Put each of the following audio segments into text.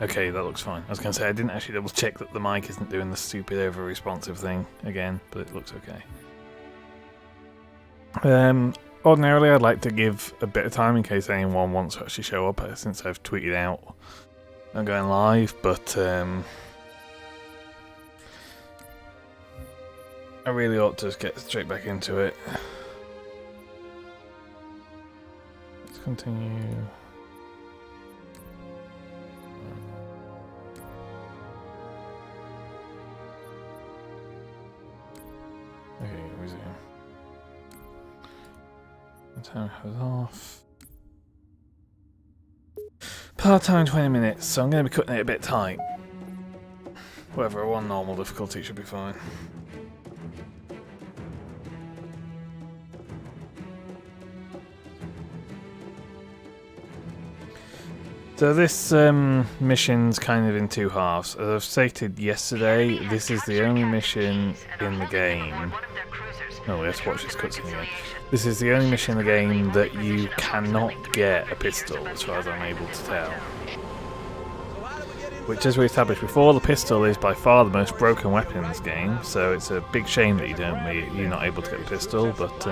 Okay, that looks fine. I was going to say, I didn't actually double check that the mic isn't doing the stupid over-responsive thing again, but it looks okay. Ordinarily, I'd like to give a bit of time in case anyone wants to actually show up, since I've tweeted out I'm going live, but I really ought to just get straight back into it. Let's continue. Okay, resume. Time goes off. Part-time 20 minutes, so I'm going to be cutting it a bit tight. Whatever, one normal difficulty should be fine. So this mission's kind of in two halves. As I've stated yesterday, this is the only mission in the game. Oh, we have to watch this cutscene again. This is the only mission in the game that you cannot get a pistol, as far as I'm able to tell. Which, as we established before, the pistol is by far the most broken weapon in this game, so it's a big shame that you're not able to get the pistol, but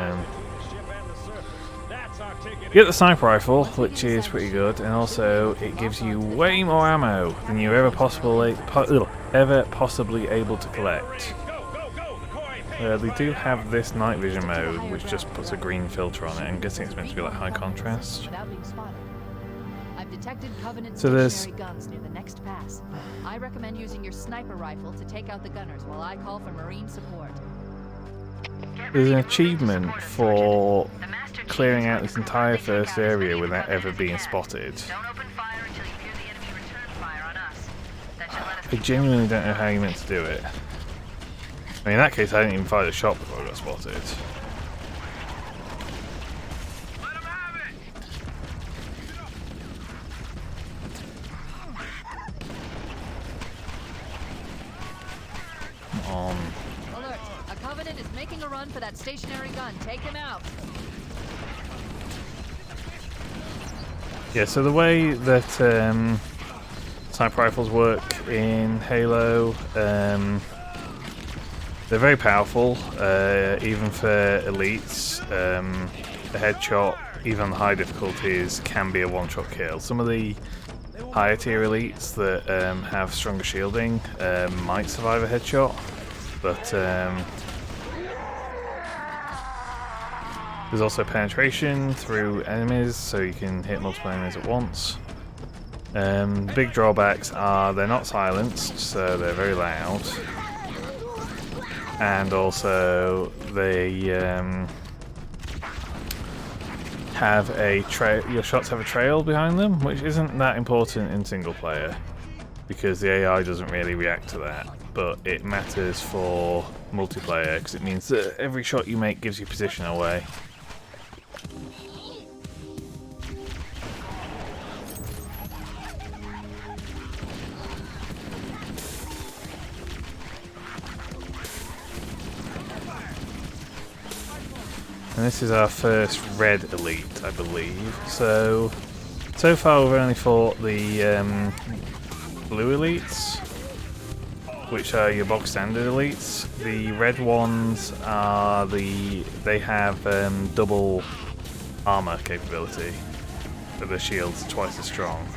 you get the sniper rifle, which is pretty good, and also it gives you way more ammo than you're ever possibly able to collect. They do have this night vision mode, which just puts a green filter on it. I'm guessing it's meant to be like high contrast. So there's guns near the next pass. I recommend using your sniper rifle to take out the gunners while I call for Marine support. There's an achievement for clearing out this entire first area without ever being spotted. I genuinely don't know how you meant to do it. I mean, in that case, I didn't even fire the shot before I got spotted. Come on. Alert! A Covenant is making a run for that stationary gun. Take him out. Yeah, so the way that sniper rifles work in Halo, they're very powerful, even for elites. A headshot, even on the high difficulties, can be a one-shot kill. Some of the higher tier elites that have stronger shielding might survive a headshot, but there's also penetration through enemies, so you can hit multiple enemies at once. Big drawbacks are they're not silenced, so they're very loud. And also, they have a trail. Your shots have a trail behind them, which isn't that important in single player because the AI doesn't really react to that. But it matters for multiplayer because it means that every shot you make gives you position away. And this is our first red elite, I believe. So far we've only fought the blue elites, which are your bog standard elites. The red ones are they have double armor capability, but their shields are twice as strong.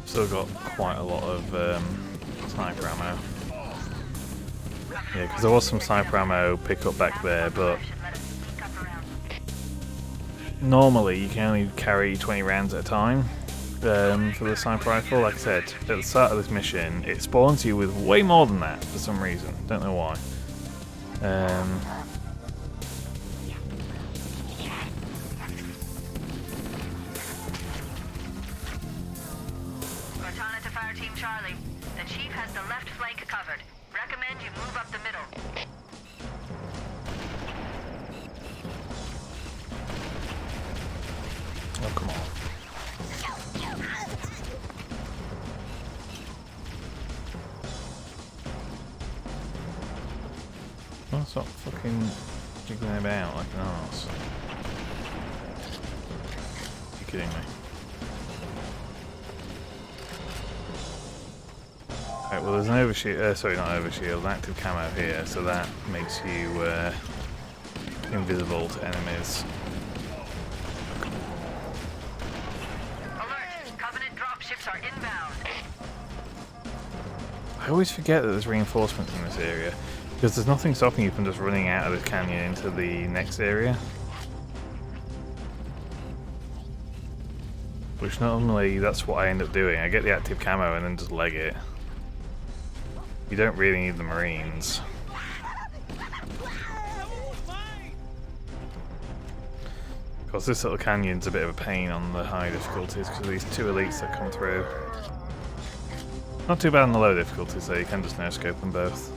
Still got quite a lot of sniper ammo. Yeah, because there was some sniper ammo pick up back there, but normally you can only carry 20 rounds at a time for the sniper rifle. Like I said, at the start of this mission, it spawns you with way more than that for some reason. Don't know why. Fire Team Charlie. The Chief has the left flank covered. Recommend you move up the middle. Oh, come on. Oh, stop fucking jiggling about like an arse. You're kidding me. Right, well there's an overshield, sorry not overshield, an active camo here, so that makes you invisible to enemies. Alert! Covenant dropships are inbound. I always forget that there's reinforcements in this area, because there's nothing stopping you from just running out of this canyon into the next area. Which normally, that's what I end up doing. I get the active camo and then just leg it. You don't really need the Marines. Of course, this little canyon's a bit of a pain on the high difficulties because of these two elites that come through. Not too bad on the low difficulties though, you can just no-scope them both.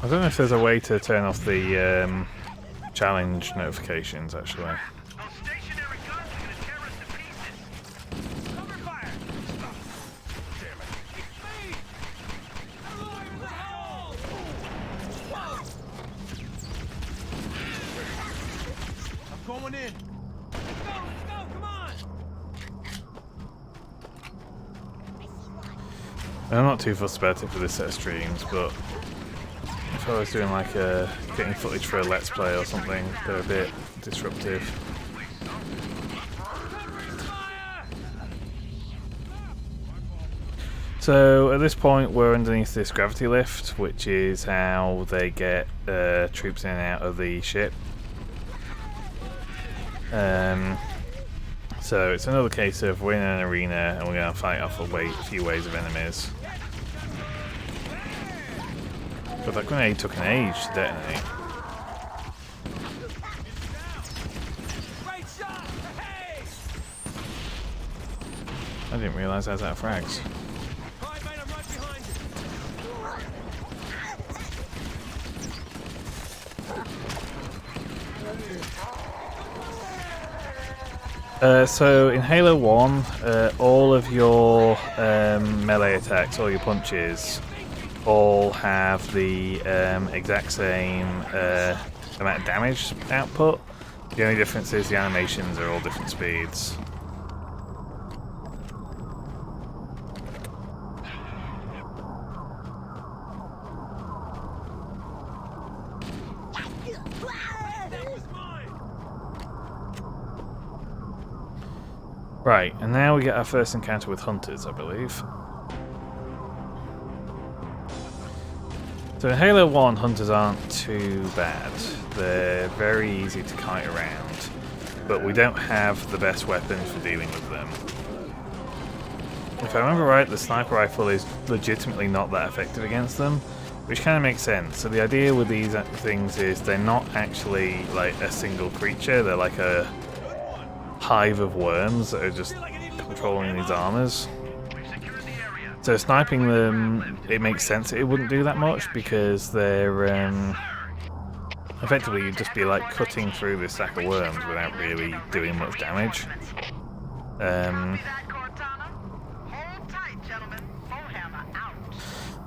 I don't know if there's a way to turn off the challenge notifications actually. Going in. Let's go, come on. I'm not too fussed about it for this set of streams, but if I was doing like getting footage for a Let's Play or something, they're a bit disruptive. So at this point we're underneath this gravity lift, which is how they get troops in and out of the ship. So it's another case of we're in an arena and we're going to fight off a few waves of enemies. But that grenade took an age to detonate. I didn't realise I was out of frags. So in Halo 1, all of your melee attacks, all your punches, all have the exact same amount of damage output. The only difference is the animations are all different speeds. Right, and now we get our first encounter with hunters, I believe. So in Halo 1, hunters aren't too bad. They're very easy to kite around, but we don't have the best weapons for dealing with them. If I remember right, the sniper rifle is legitimately not that effective against them, which kind of makes sense. So the idea with these things is they're not actually like a single creature, they're like a hive of worms that are just controlling these armors. So sniping them, it makes sense it wouldn't do that much because they're effectively you'd just be like cutting through this sack of worms without really doing much damage.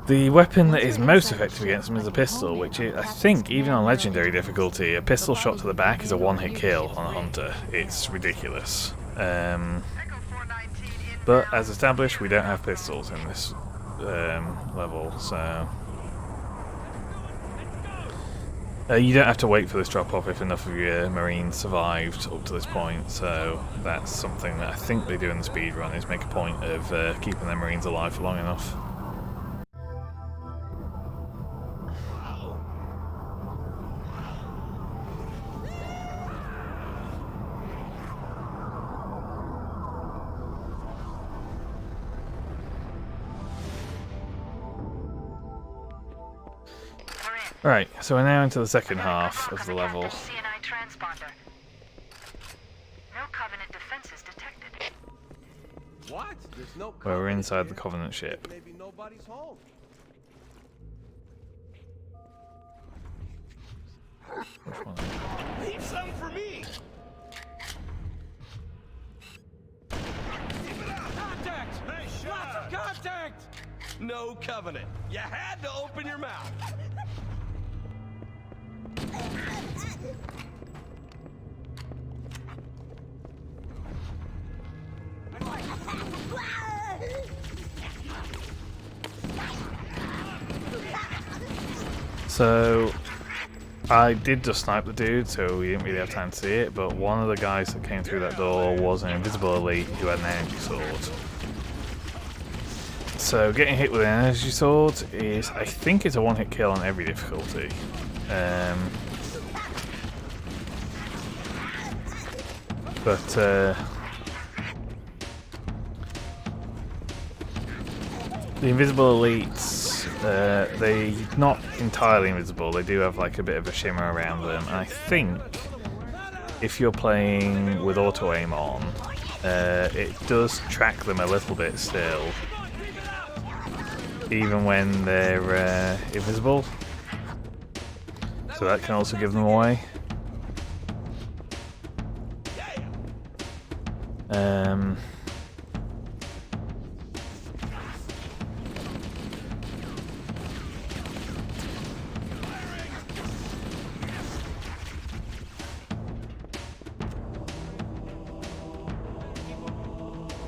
The weapon that is most effective against them is a pistol, which is, I think, even on legendary difficulty, a pistol shot to the back is a one-hit kill on a hunter. It's ridiculous. But as established, we don't have pistols in this level, so you don't have to wait for this drop-off if enough of your Marines survived up to this point. So that's something that I think they do in the speedrun, is make a point of keeping their Marines alive for long enough. Right, so we're now into the second half of the level. CNI transponder. No Covenant defenses detected. What? There's no Where we're Covenant inside the here. Covenant ship. Maybe nobody's home. Which one? Leave some for me. Contact! Nice shot! Lots of contact! No Covenant. You had to open your mouth. So, I did just snipe the dude, so we didn't really have time to see it, but one of the guys that came through that door was an invisible elite who had an energy sword. So getting hit with an energy sword is, I think it's a one-hit kill on every difficulty. The invisible elites, they're not entirely invisible, they do have like a bit of a shimmer around them, and I think if you're playing with auto aim on, it does track them a little bit still, even when they're invisible, so that can also give them away.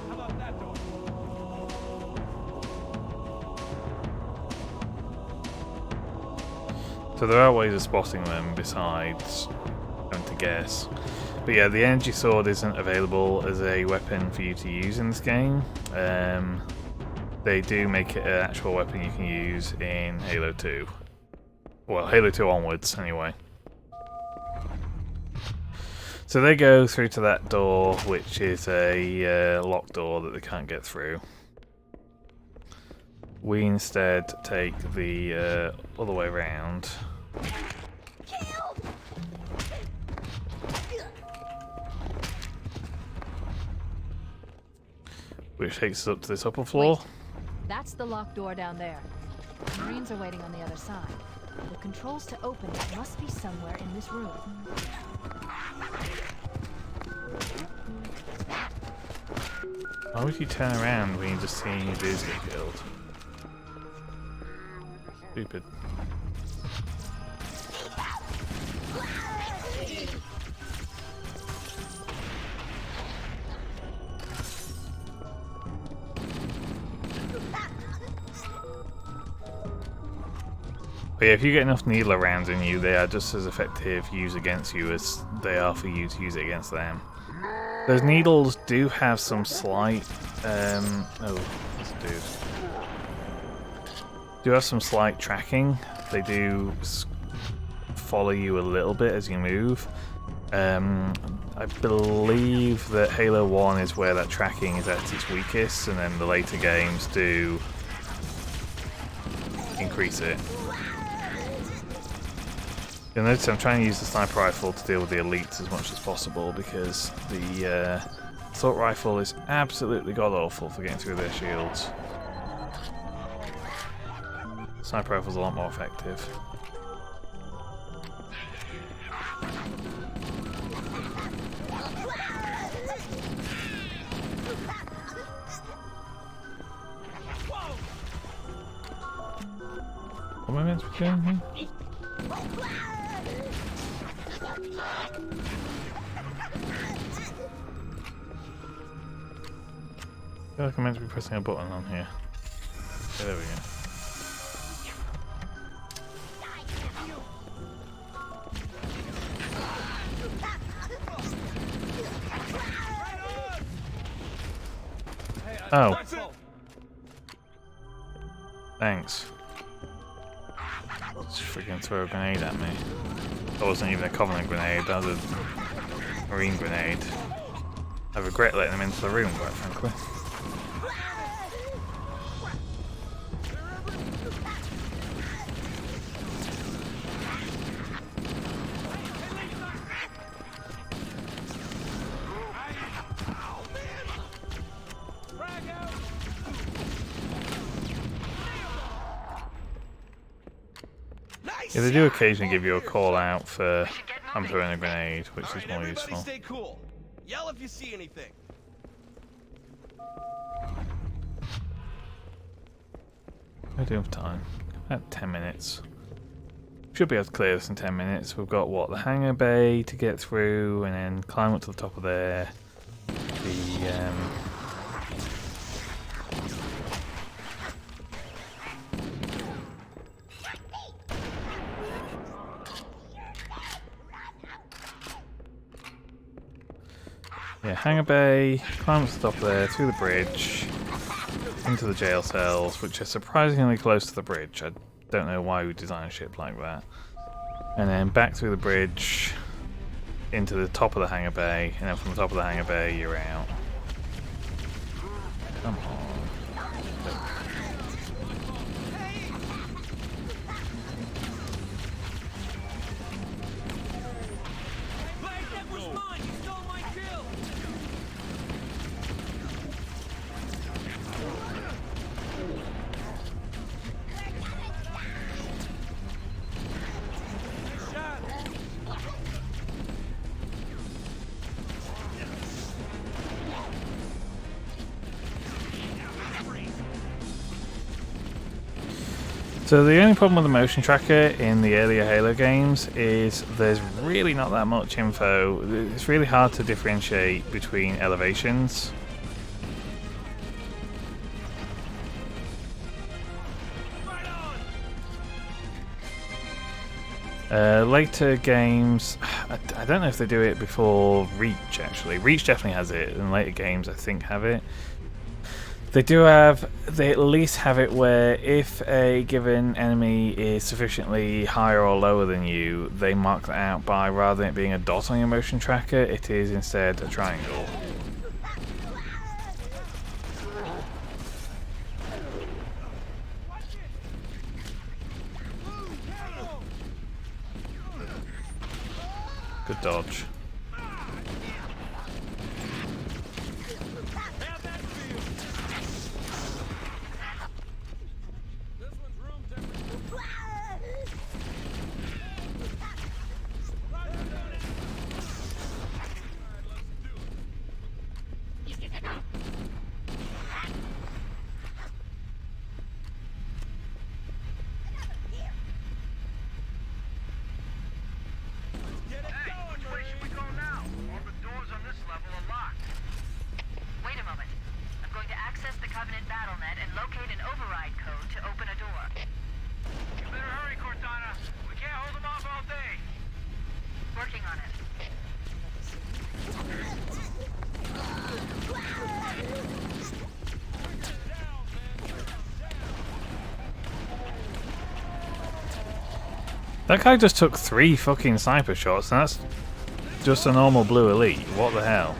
How about that door? So there are ways of spotting them besides having to guess. But yeah, the energy sword isn't available as a weapon for you to use in this game. They do make it an actual weapon you can use in Halo 2. Well, Halo 2 onwards, anyway. So they go through to that door, which is a locked door that they can't get through. We instead take the other way around. Which takes us up to this upper floor. Wait. That's the locked door down there. Marines are waiting on the other side. The controls to open it must be somewhere in this room. Why would you turn around when you just see your dudes get killed? Stupid. But yeah, if you get enough needler rounds in you, they are just as effective used against you as they are for you to use it against them. Those needles do have some slight, oh, what's it do? Do have some slight tracking. They do follow you a little bit as you move. I believe that Halo 1 is where that tracking is at its weakest, and then the later games do increase it. You'll notice I'm trying to use the sniper rifle to deal with the elites as much as possible, because the assault rifle is absolutely god-awful for getting through their shields. Sniper rifle's a lot more effective. What am I meant to be doing here? I feel like I'm meant to be pressing a button on here. Okay, there we go. Oh. Thanks. Just freaking throw a grenade at me. That wasn't even a Covenant grenade, that was a Marine grenade. I regret letting them into the room, quite frankly. Yeah, they do occasionally give you a call out for I'm throwing a grenade, which is more everybody useful. stay cool. Yell if you see anything. I do have time. About 10 minutes. Should be able to clear this in 10 minutes. We've got, what, the hangar bay to get through, and then climb up to the top of there. Yeah, hangar bay, climb up to the top of there, through the bridge, into the jail cells, which are surprisingly close to the bridge. I don't know why we design a ship like that. And then back through the bridge, into the top of the hangar bay, and then from the top of the hangar bay, you're out. Come on. So the only problem with the motion tracker in the earlier Halo games is there's really not that much info. It's really hard to differentiate between elevations. Later games, I don't know if they do it before Reach actually. Reach definitely has it, and later games I think have it. They at least have it where if a given enemy is sufficiently higher or lower than you, they mark that out by, rather than it being a dot on your motion tracker, it is instead a triangle. Good dodge. That guy just took 3 fucking sniper shots, and that's just a normal blue elite. What the hell?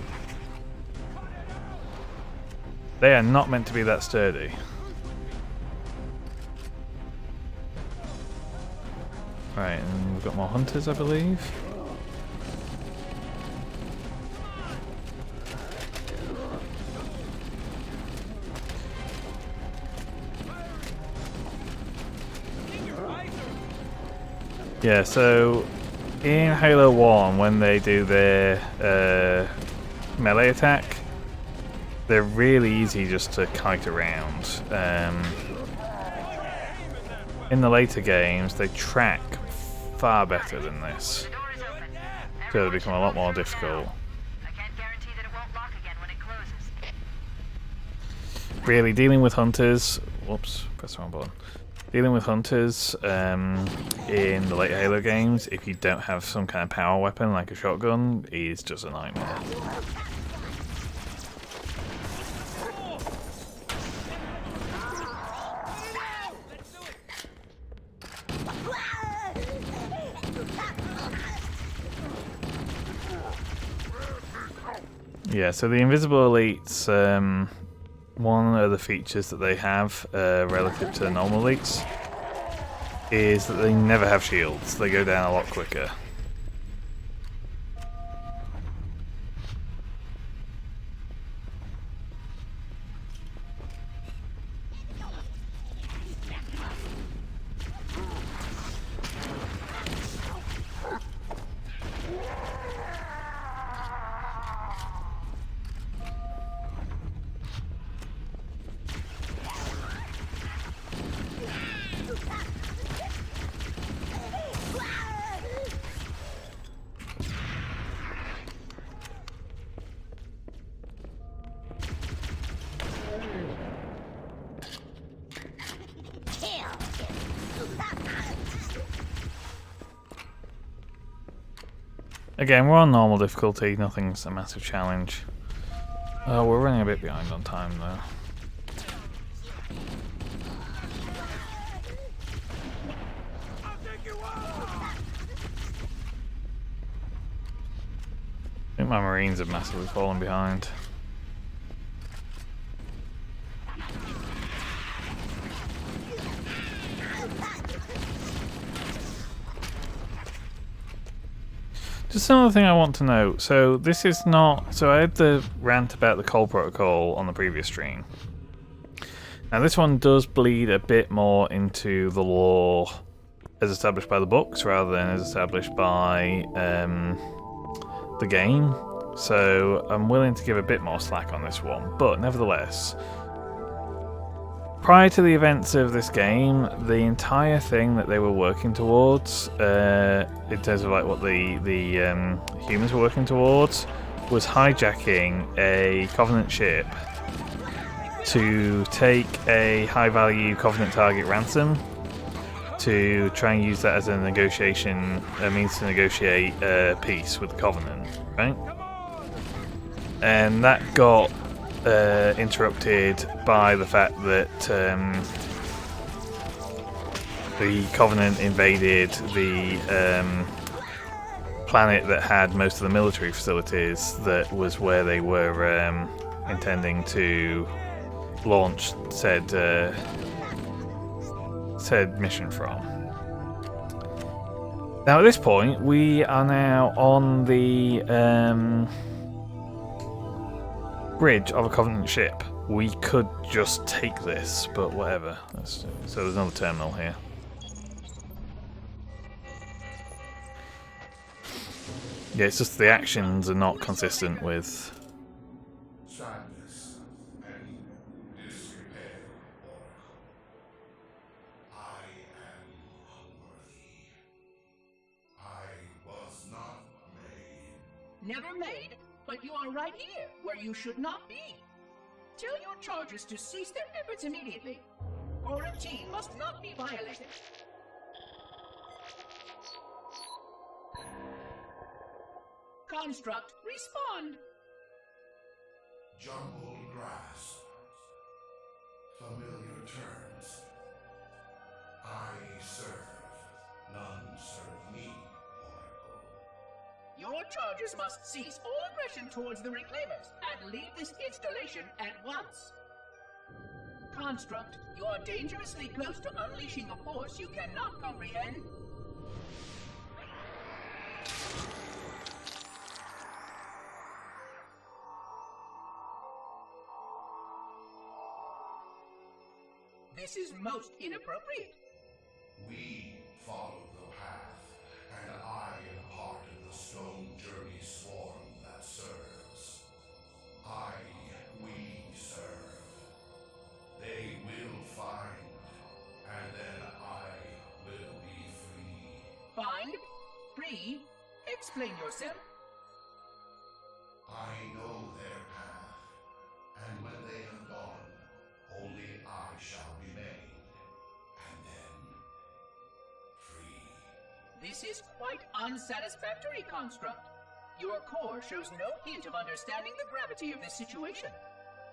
They are not meant to be that sturdy. Right, and we've got more hunters, I believe. Yeah, so in Halo 1, when they do their melee attack, they're really easy just to kite around. In the later games, they track far better than this, so they become a lot more difficult. Really, dealing with hunters... Whoops, press the wrong button. Dealing with hunters in the later Halo games, if you don't have some kind of power weapon like a shotgun, is just a nightmare. Yeah, so the Invisible Elites, one of the features that they have relative to the normal elites is that they never have shields. They go down a lot quicker. Again, we're on normal difficulty, nothing's a massive challenge. Oh, we're running a bit behind on time though. I think my Marines have massively fallen behind. Just another thing I want to note. So this is not... So I had the rant about the Cole Protocol on the previous stream. Now this one does bleed a bit more into the lore as established by the books rather than as established by the game. So I'm willing to give a bit more slack on this one. But nevertheless, prior to the events of this game, the entire thing that they were working towards, in terms of like what the humans were working towards, was hijacking a Covenant ship to take a high-value Covenant target ransom to try and use that as a negotiation, a means to negotiate peace with the Covenant, right? And that got interrupted by the fact that the Covenant invaded the planet that had most of the military facilities. That was where they were intending to launch said mission from. Now at this point we are now on the bridge of a Covenant ship. We could just take this, but whatever. So there's another terminal here. Yeah, it's just the actions are not consistent with... Sadness and disrepair, Oracle. I am unworthy. I was not made. Never made, but you are right here, where you should not be. Tell your charges to cease their efforts immediately. Quarantine must not be violated. Construct, respond. Jumbled grass. Familiar terms. I serve. None serve me, Oracle. Your charges must cease all aggression towards the Reclaimers and leave this installation at once. Construct, you are dangerously close to unleashing a force you cannot comprehend. This is most inappropriate. We follow the path, and I am part of the stone journey swarm that serves. We serve. They will find, and then I will be free. Find? Free? Explain yourself. I know their path, and when they have gone, only I shall remain, and then free. This is quite unsatisfactory, Construct. Your core shows no hint of understanding the gravity of this situation.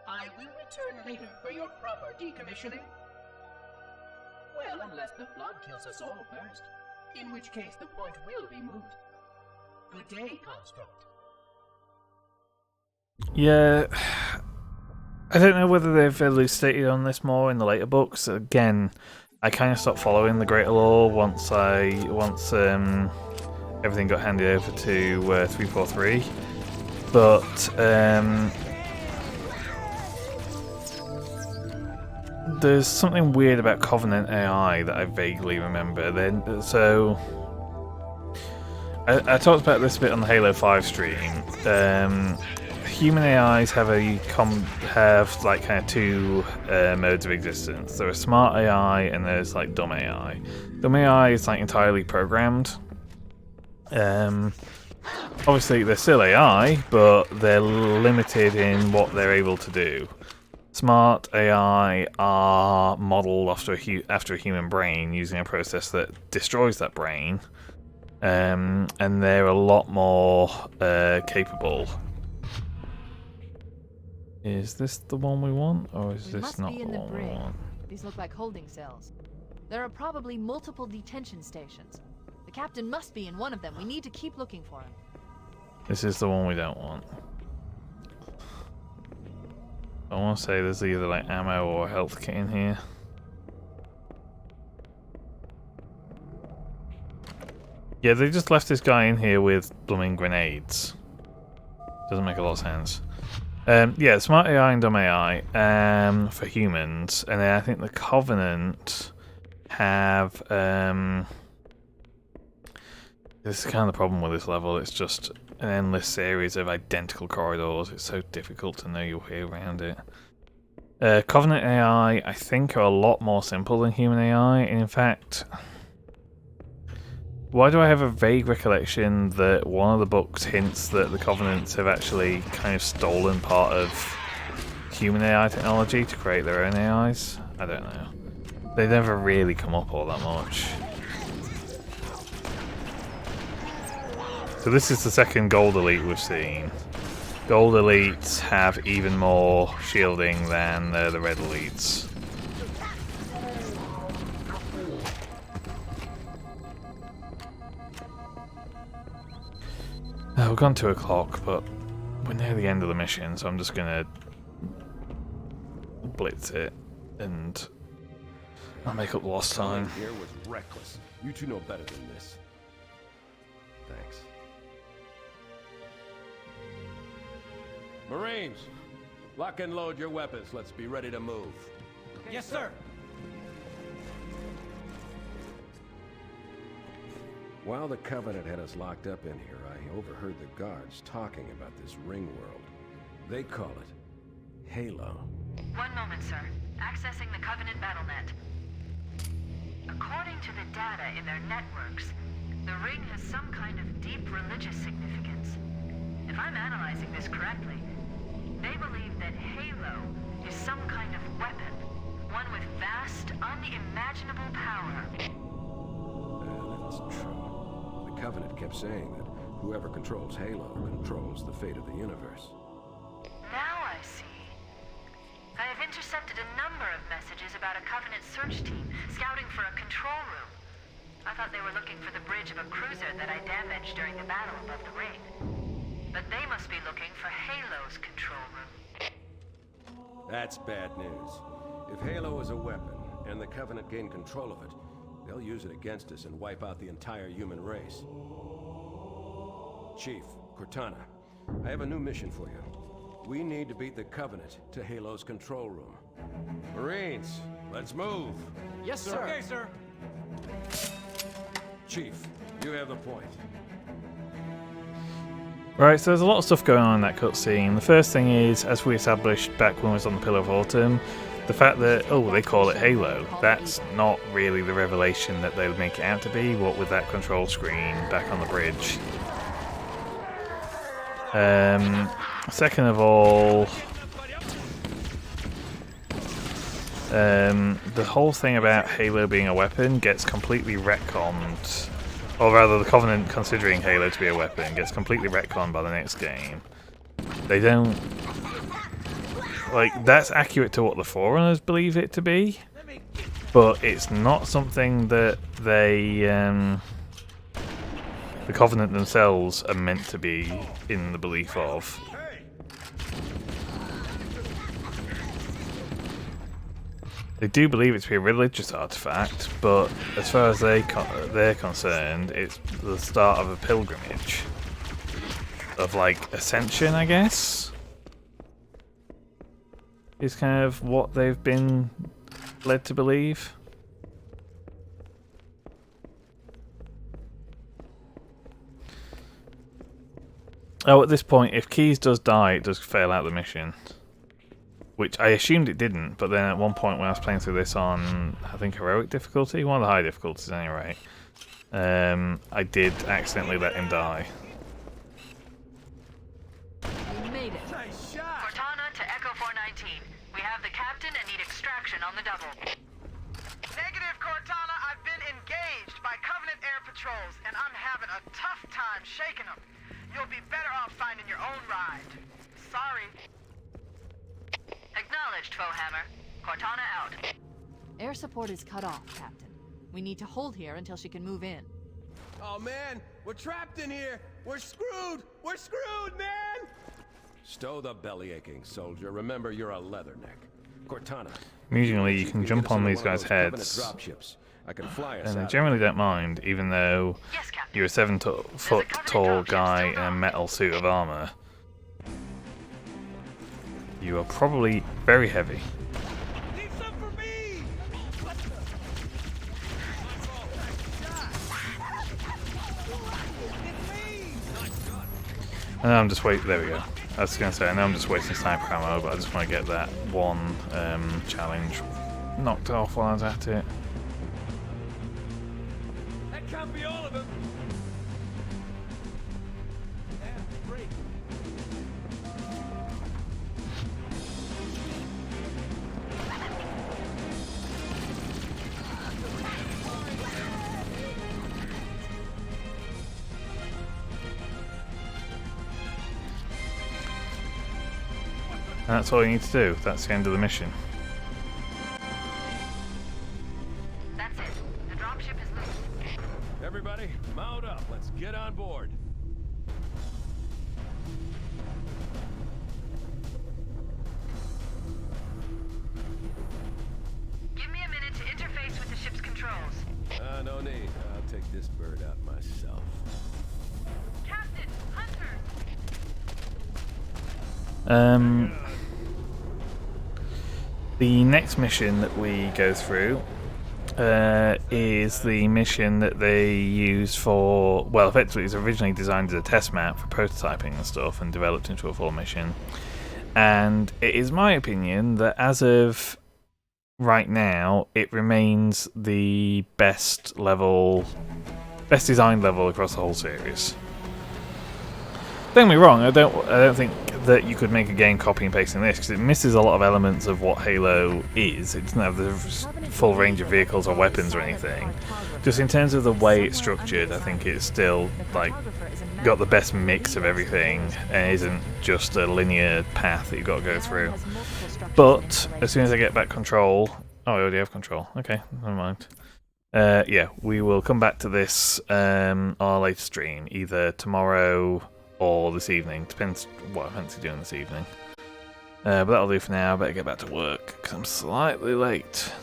I will return later for your proper decommissioning. Well, unless the flood kills us all first, in which case the point will be moot. Good day, Construct. Yeah, I don't know whether they've elucidated on this more in the later books. Again, I kind of stopped following the Greater Lore once everything got handed over to 343. But there's something weird about Covenant AI that I vaguely remember. So I talked about this a bit on the Halo 5 stream. Human AIs have like kind of two modes of existence. There are smart AI and there's like dumb AI. Dumb AI is like entirely programmed. Obviously they're still AI, but they're limited in what they're able to do. Smart AI are modeled after a human brain using a process that destroys that brain. and they're a lot more capable. Is this the one we want, or is We this must not be the in the one we brig. want? These look like holding cells. There are probably multiple detention stations. The captain must be in one of them. We need to keep looking for him. This is the one we don't want. I want to say there's either like ammo or health kit in here. Yeah, they just left this guy in here with blooming grenades. Doesn't make a lot of sense. Yeah, smart AI and dumb AI for humans, and then I think the Covenant have. This is kind of the problem with this level. It's just an endless series of identical corridors. It's so difficult to know your way around it. Covenant AI, I think, are a lot more simple than human AI. And in fact, why do I have a vague recollection that one of the books hints that the Covenants have actually kind of stolen part of human AI technology to create their own AIs? I don't know. They never really come up all that much. So this is the second Gold Elite we've seen. Gold Elites have even more shielding than the Red Elites. We've gone 2 o'clock, but we're near the end of the mission, so I'm just gonna blitz it and I'll make up lost time. Here was reckless. You two know better than this. Thanks. Marines, lock and load your weapons. Let's be ready to move. Yes, sir. While the Covenant had us locked up in here, I overheard the guards talking about this ring world. They call it Halo. One moment, sir. Accessing the Covenant BattleNet. According to the data in their networks, the ring has some kind of deep religious significance. If I'm analyzing this correctly, they believe that Halo is some kind of weapon, one with vast, unimaginable power. That's true. The Covenant kept saying that whoever controls Halo controls the fate of the universe. Now I see. I have intercepted a number of messages about a Covenant search team scouting for a control room. I thought they were looking for the bridge of a cruiser that I damaged during the battle above the ring. But they must be looking for Halo's control room. That's bad news. If Halo is a weapon, and the Covenant gain control of it, they'll use it against us and wipe out the entire human race. Chief, Cortana, I have a new mission for you. We need to beat the Covenant to Halo's control room. Marines, let's move! Yes, sir. Okay, sir. Chief, you have the point. Right, so there's a lot of stuff going on in that cutscene. The first thing is, as we established back when we was on the Pillar of Autumn, the fact that, they call it Halo. That's not really the revelation that they would make it out to be, what with that control screen back on the bridge. Second of all, the whole thing about Halo being a weapon gets completely retconned. Or rather, the Covenant considering Halo to be a weapon gets completely retconned by the next game. They don't... that's accurate to what the Forerunners believe it to be, but it's not something that they... the Covenant themselves are meant to be in the belief of. They do believe it to be a religious artifact, but as far as they're concerned, it's the start of a pilgrimage. Of, ascension, I guess? Is kind of what they've been led to believe. Oh, at this point, if Keyes does die, it does fail out the mission. Which I assumed it didn't, but then at one point when I was playing through this on, I think, heroic difficulty, one of the high difficulties anyway, I did accidentally let him die. We made it. Nice shot. Cortana to Echo 419. We have the captain and need extraction on the double. Negative, Cortana. I've been engaged by Covenant Air Patrol. controls, and I'm having a tough time shaking them. You'll be better off finding your own ride. Sorry. Acknowledged, Foehammer. Cortana out. Air support is cut off, Captain. We need to hold here until she can move in. Oh man, we're trapped in here! We're screwed! We're screwed, man! Stow the belly aching, soldier. Remember, you're a leatherneck. Cortana. Amusingly, you can jump on these guys' heads, I can fly us and they out. generally don't mind, even though Yes, Captain. you're a 7-foot tall guy in a metal suit of armor. You are probably very heavy. Need some for me! And I'm just waiting. There we go. I was going to say, I know I'm just wasting sniper ammo, but I just want to get that one challenge knocked off while I was at it. That can't be all of them! Yeah, great. And that's all you need to do. That's the end of the mission. That's it. The dropship is loose. Everybody, mount up. Let's get on board. Give me a minute to interface with the ship's controls. No need. I'll take this bird out myself. Captain! Hunter! The next mission that we go through is the mission that they used for, well, effectively it was originally designed as a test map for prototyping and stuff and developed into a full mission. And it is my opinion that as of right now, it remains the best designed level across the whole series. Don't get me wrong, I don't think that you could make a game copy and pasting this, because it misses a lot of elements of what Halo is. It doesn't have the full range of vehicles or weapons or anything. Just in terms of the way it's structured, I think it's still like got the best mix of everything and isn't just a linear path that you've got to go through. But as soon as I get back control, oh, I already have control. Okay, never mind. Yeah, we will come back to this on a later stream, either tomorrow or this evening. Depends what I fancy doing this evening. But that'll do for now. I better get back to work because I'm slightly late.